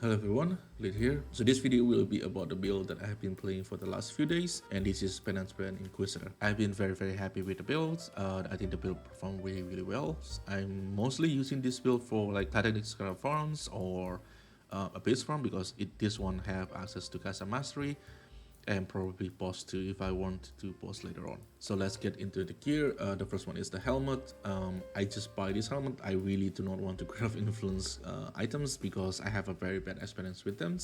Hello everyone, Lid here. So this video will be about the build that I have been playing for the last few days, and this is penance inquisitor. I've been very happy with the build. I think the build performed really well. I'm mostly using this build for like tactics farms or a base farm because this one have access to Casa Mastery and probably boss 2 if I want to boss later on. So let's get into the gear. The first one is the helmet. I just buy this helmet. I really do not want to craft influence items because I have a very bad experience with them.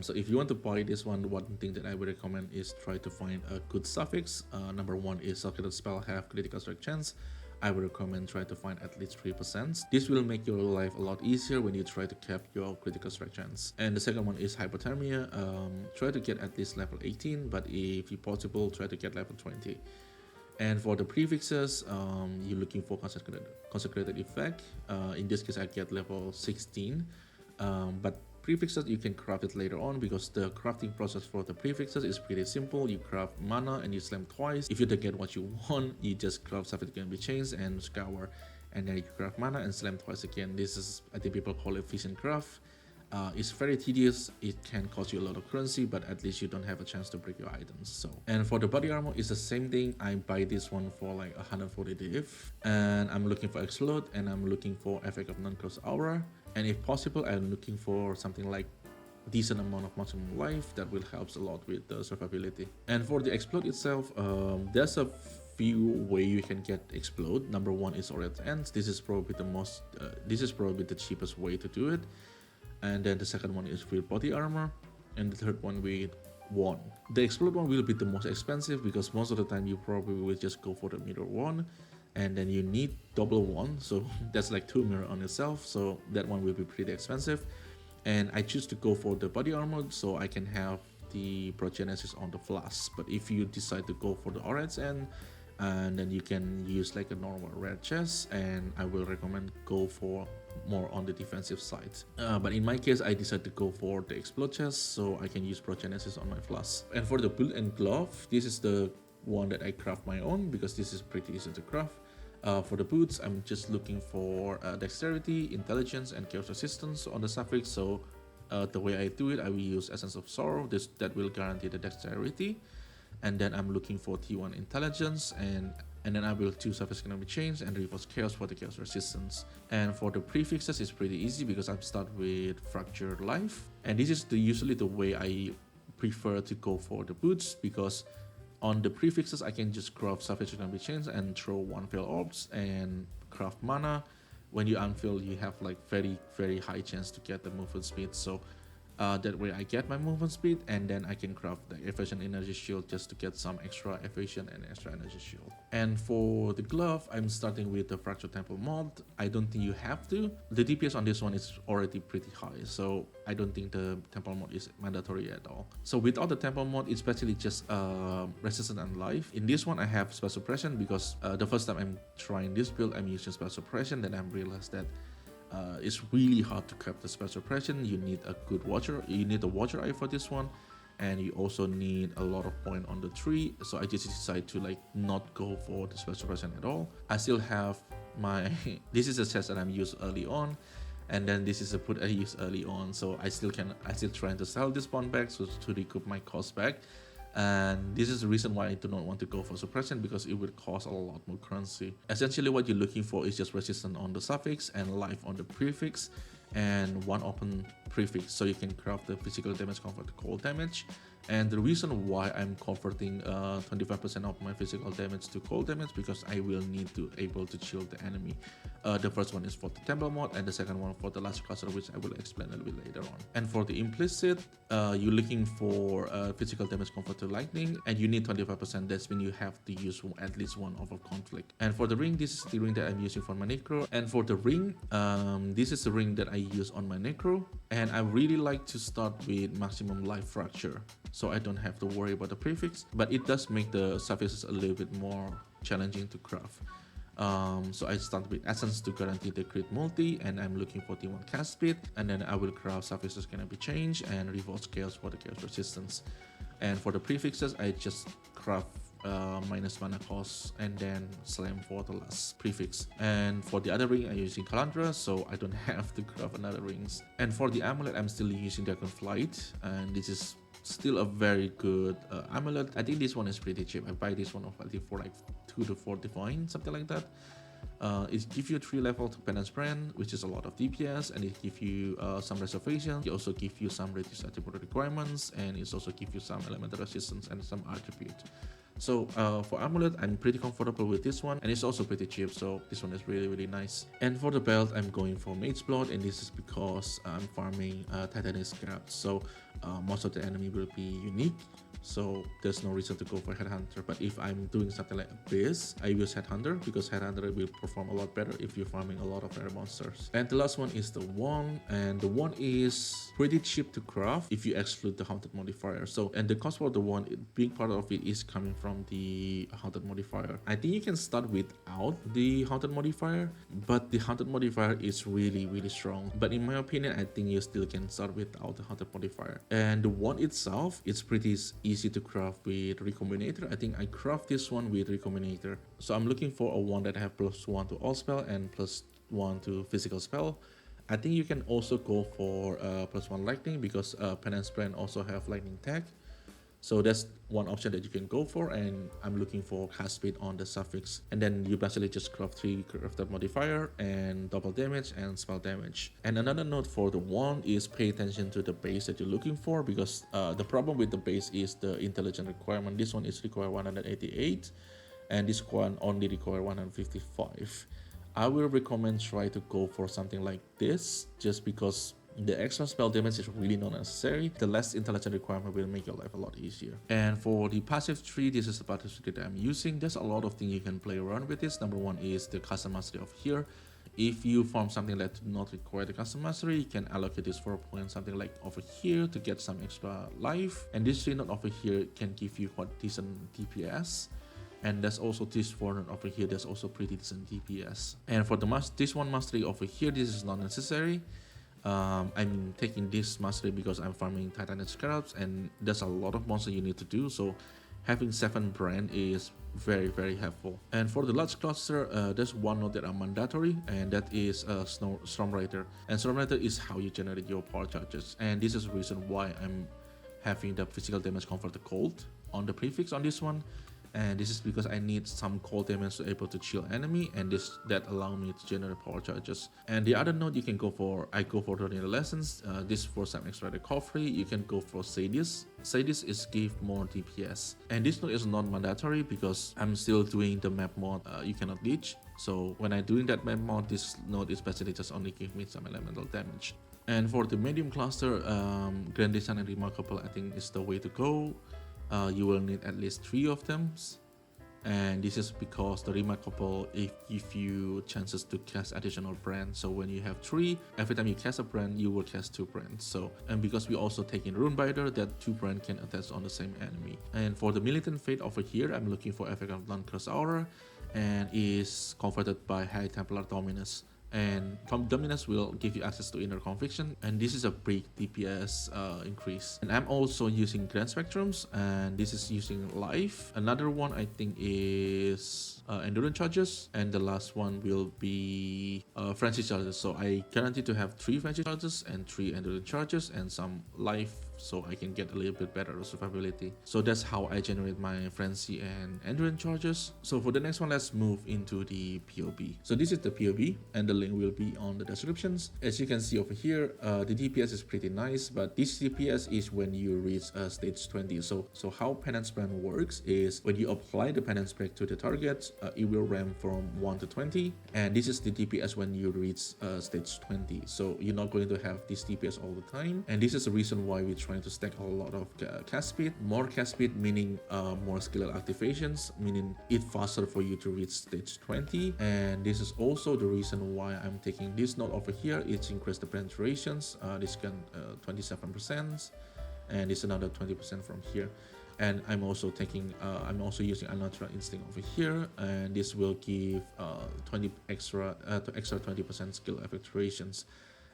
So if you want to buy this one thing that I would recommend is try to find a good suffix. Number one is socketed spell have critical strike chance. I would recommend try to find at least 3%. This will make your life a lot easier when you try to cap your critical strike chance. And the second one is hypothermia. Try to get at least level 18, but if you possible, try to get level 20. And for the prefixes, you're looking for consecrated effect. In this case, I get level 16, but prefixes you can craft it later on because the crafting process for the prefixes is pretty simple. You craft mana and you slam twice. If you don't get what you want, you just craft something that can be changed and scour, and then you craft mana and slam twice again. This is, I think people call it efficient craft. It's very tedious, it can cost you a lot of currency, but at least you don't have a chance to break your items. So, and for the body armor, it's the same thing. I buy this one for like 140 div, and I'm looking for explode, and I'm looking for effect of non-cross aura, and if possible, I'm looking for something like decent amount of maximum life that will help a lot with the survivability. And for the explode itself, there's a few way you can get explode. Number one is Orient Ends. This is probably the cheapest way to do it. And then the second one is with body armor, and the third one with wand. The explode one will be the most expensive because most of the time you probably will just go for the mirror wand, and then you need double wand, so that's like 2 mirror on itself, so that one will be pretty expensive. And I choose to go for the body armor so I can have the progenesis on the flask. But if you decide to go for the orange end, and then you can use like a normal red chest, and I will recommend go for more on the defensive side. But in my case, I decided to go for the explode chest so I can use progenesis on my flask. And for the boot and glove, this is the one that I craft my own because this is pretty easy to craft. For the boots, I'm just looking for dexterity, intelligence, and chaos resistance on the suffix. So the way I do it, I will use Essence of Sorrow. That will guarantee the dexterity. And then I'm looking for T1 intelligence, and then I will choose surface can be changed and reinforce chaos for the chaos resistance. And for the prefixes, it's pretty easy because I'm start with fractured life, and this is usually the way I prefer to go for the boots because on the prefixes I can just craft surface can be changed and throw one fail orbs and craft mana. When you unfail, you have like very high chance to get the movement speed. So that way I get my movement speed, and then I can craft the evasion energy shield just to get some extra evasion and extra energy shield. And for the glove, I'm starting with the fracture temple mod. I don't think you have to. The DPS on this one is already pretty high, so I don't think the temple mod is mandatory at all. So without the temple mod, it's basically just resistance and life. In this one I have spell suppression because the first time I'm trying this build, I'm using spell suppression, then I realized that it's really hard to craft the spell suppression. You need a good watcher. You need a watcher eye for this one, and you also need a lot of point on the tree. So I just decided to like not go for the spell suppression at all. I still have my this is a chest that I'm used early on, and then this is a put I used early on. So I still trying to sell this one back so to recoup my cost back. And this is the reason why I do not want to go for suppression because it would cost a lot more currency. Essentially what you're looking for is just resistance on the suffix and life on the prefix and one open prefix so you can craft the physical damage convert to cold damage. And the reason why I'm converting 25% of my physical damage to cold damage because I will need to able to shield the enemy. The first one is for the temple mod, and the second one for the last cluster, which I will explain a little bit later on. And for the implicit, you're looking for physical damage convert to lightning, and you need 25%. That's when you have to use at least one of a conflict. And for the ring, this is the ring that I'm using for my necro. And for the ring, this is the ring that I use on my necro, and I really like to start with maximum life fracture so I don't have to worry about the prefix, but it does make the suffixes a little bit more challenging to craft. So I start with essence to guarantee the crit multi, and I'm looking for T1 cast speed, and then I will craft suffixes can be changed and revolve chaos for the chaos resistance. And for the prefixes, I just craft minus mana cost, and then slam for the last prefix. And for the other ring, I'm using Calandra, so I don't have to craft another rings. And for the amulet, I'm still using Dragonflight, and this is still a very good amulet. I think this one is pretty cheap. I buy this one I think for like 2 to 4 divine, something like that. It gives you 3 level to penance brand, which is a lot of DPS, and it gives you some reservation. It also gives you some reduced attribute requirements, and it also gives you some elemental resistance and some attribute. So for amulet, I'm pretty comfortable with this one, and it's also pretty cheap, so this one is really nice. And for the belt, I'm going for Mage's Blood, and this is because I'm farming Titanic scraps, so most of the enemy will be unique, so there's no reason to go for Headhunter. But if I'm doing something like this, I use Headhunter, because Headhunter will perform a lot better if you're farming a lot of rare monsters. And the last one is the wand, and the wand is pretty cheap to craft if you exclude the Haunted modifier. So, and the cost for the wand, a big part of it is coming from the Haunted modifier. I think you can start without the Haunted modifier, but the Haunted modifier is really strong. But in my opinion, I think you still can start without the Haunted modifier. And the wand itself, it's pretty easy to craft with Recombinator. I think I craft this one with Recombinator. So I'm looking for a wand that have +1 to all spell and +1 to physical spell. I think you can also go for +1 lightning, because penance brand also have lightning tag. So that's one option that you can go for, and I'm looking for cast speed on the suffix. And then you basically just craft 3 crafted modifier and double damage and spell damage. And another note for the wand is pay attention to the base that you're looking for, because the problem with the base is the intelligence requirement. This one is require 188, and this one only require 155. I will recommend try to go for something like this, just because the extra spell damage is really not necessary. The less intelligence requirement will make your life a lot easier. And for the passive tree, this is the passive tree that I'm using. There's a lot of things you can play around with this. Number one is the custom mastery of here. If you farm something that do not require the custom mastery, you can allocate this for a point something like over here to get some extra life. And this tree node over here can give you quite decent DPS. And there's also this fortune over here, there's also pretty decent DPS. And for the this one mastery over here, this is not necessary. I'm taking this mastery because I'm farming Titanic Scarabs, and there's a lot of monsters you need to do, so having 7 brand is very helpful. And for the large cluster, there's one node that are mandatory, and that is Stormrider. And Stormrider is how you generate your power charges, and this is the reason why I'm having the physical damage converted cold on the prefix on this one. And this is because I need some cold damage to be able to chill enemy, and that allow me to generate power charges. And the other node you can go for, I go for Tornado Lessons. This for some extra recovery. You can go for Sadis. Sadis is give more DPS. And this node is not mandatory because I'm still doing the map mod you cannot leech. So when I'm doing that map mod, this node is basically just only give me some elemental damage. And for the medium cluster, Grand Design and Remarkable I think is the way to go. You will need at least 3 of them, and this is because the Remarkable give you chances to cast additional brand. So when you have 3, every time you cast a brand, you will cast 2 brands. So, and because we also take in Runebiter, that 2 brand can attach on the same enemy. And for the Militant Fate over here, I'm looking for effect of non-curse aura, and is converted by High Templar Dominus. And Dominus will give you access to Inner Conviction, and this is a big DPS increase. And I'm also using Grand Spectrums, and this is using Life. Another one I think is Endurance Charges, and the last one will be Frenzy Charges. So I guarantee to have 3 Frenzy Charges and 3 Endurance Charges and some Life, so I can get a little bit better survivability. So that's how I generate my Frenzy and Endurance Charges. So for the next one, let's move into the POB. So this is the POB, and the link will be on the descriptions. As you can see over here, the DPS is pretty nice, but this DPS is when you reach stage 20. So how Penance Brand works is when you apply the Penance Brand to the target, it will ramp from 1 to 20, and this is the DPS when you reach stage 20. So you're not going to have this DPS all the time, and this is the reason why we're trying to stack a lot of cast speed. More cast speed meaning more skill activations, meaning it's faster for you to reach stage 20. And this is also the reason why I'm taking this node over here. It's increased the penetrations. This can 27%, and it's another 20% from here. And I'm also taking I'm also using Unnatural Instinct over here, and this will give 20 extra 20% skill effectuations.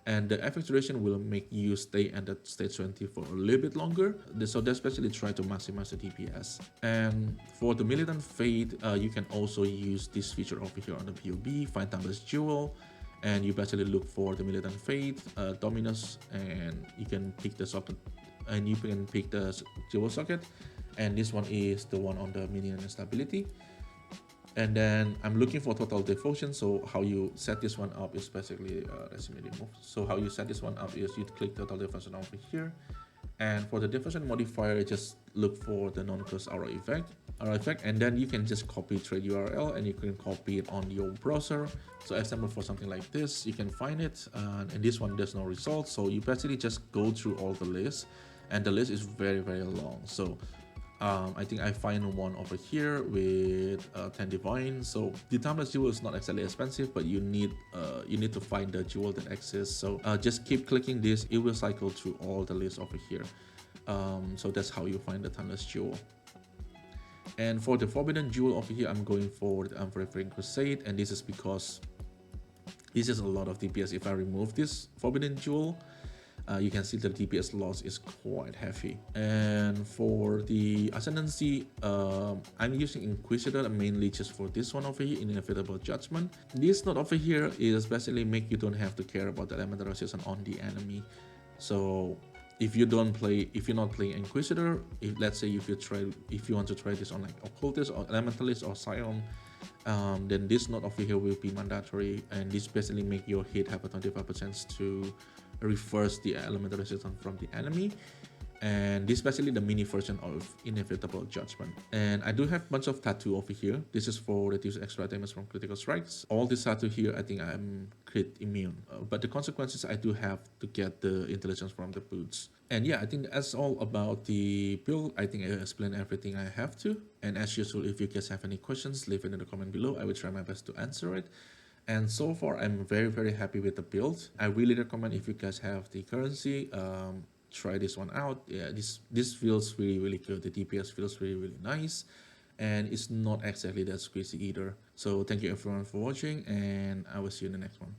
and the effect duration will make you stay at that stage 20 for a little bit longer. So they especially try to maximize the DPS. And for the Militant Fate, you can also use this feature over here on the POB, find Timeless Jewel, and you basically look for the Militant Fate, Dominus, and you can pick the socket, and you can pick the jewel socket, and this one is the one on the minion stability. And then I'm looking for total devotion. So how you set this one up is basically resume remove. So how you set this one up is you click total devotion over here, and for the devotion modifier, just look for the non-curse aura effect, and then you can just copy trade URL and you can copy it on your browser. So example, for something like this, you can find it, and this one there's no result. So you basically just go through all the lists, and the list is very long. So I think I find one over here with 10 divine. So the timeless jewel is not exactly expensive, but you need to find the jewel that exists. So just keep clicking this, it will cycle through all the lists over here. So that's how you find the timeless jewel. And for the forbidden jewel over here, I'm going for the Unwavering Crusade, and this is because this is a lot of DPS. If I remove this forbidden jewel, you can see the DPS loss is quite heavy. And for the Ascendancy, I'm using Inquisitor mainly just for this one over here, Inevitable Judgment. This node over here is basically make you don't have to care about the elemental resistance on the enemy. So if you're not playing Inquisitor, let's say if you want to try this on like Occultist or Elementalist or Scion, then this node over here will be mandatory, and this basically make your hit have a 25% to reverse the elemental resistance from the enemy. And this is basically the mini version of Inevitable Judgment. And I do have a bunch of tattoo over here. This is for reduce extra damage from critical strikes. All this tattoo here, I think I'm crit immune, but the consequences I do have to get the intelligence from the boots. And yeah, I think that's all about the build. I think I explained everything I have to. And as usual, if you guys have any questions, leave it in the comment below. I will try my best to answer it. And so far, I'm very happy with the build. I really recommend, if you guys have the currency, try this one out. Yeah, this feels really good. The DPS feels really nice, and it's not exactly that squeezy either. So thank you everyone for watching, and I will see you in the next one.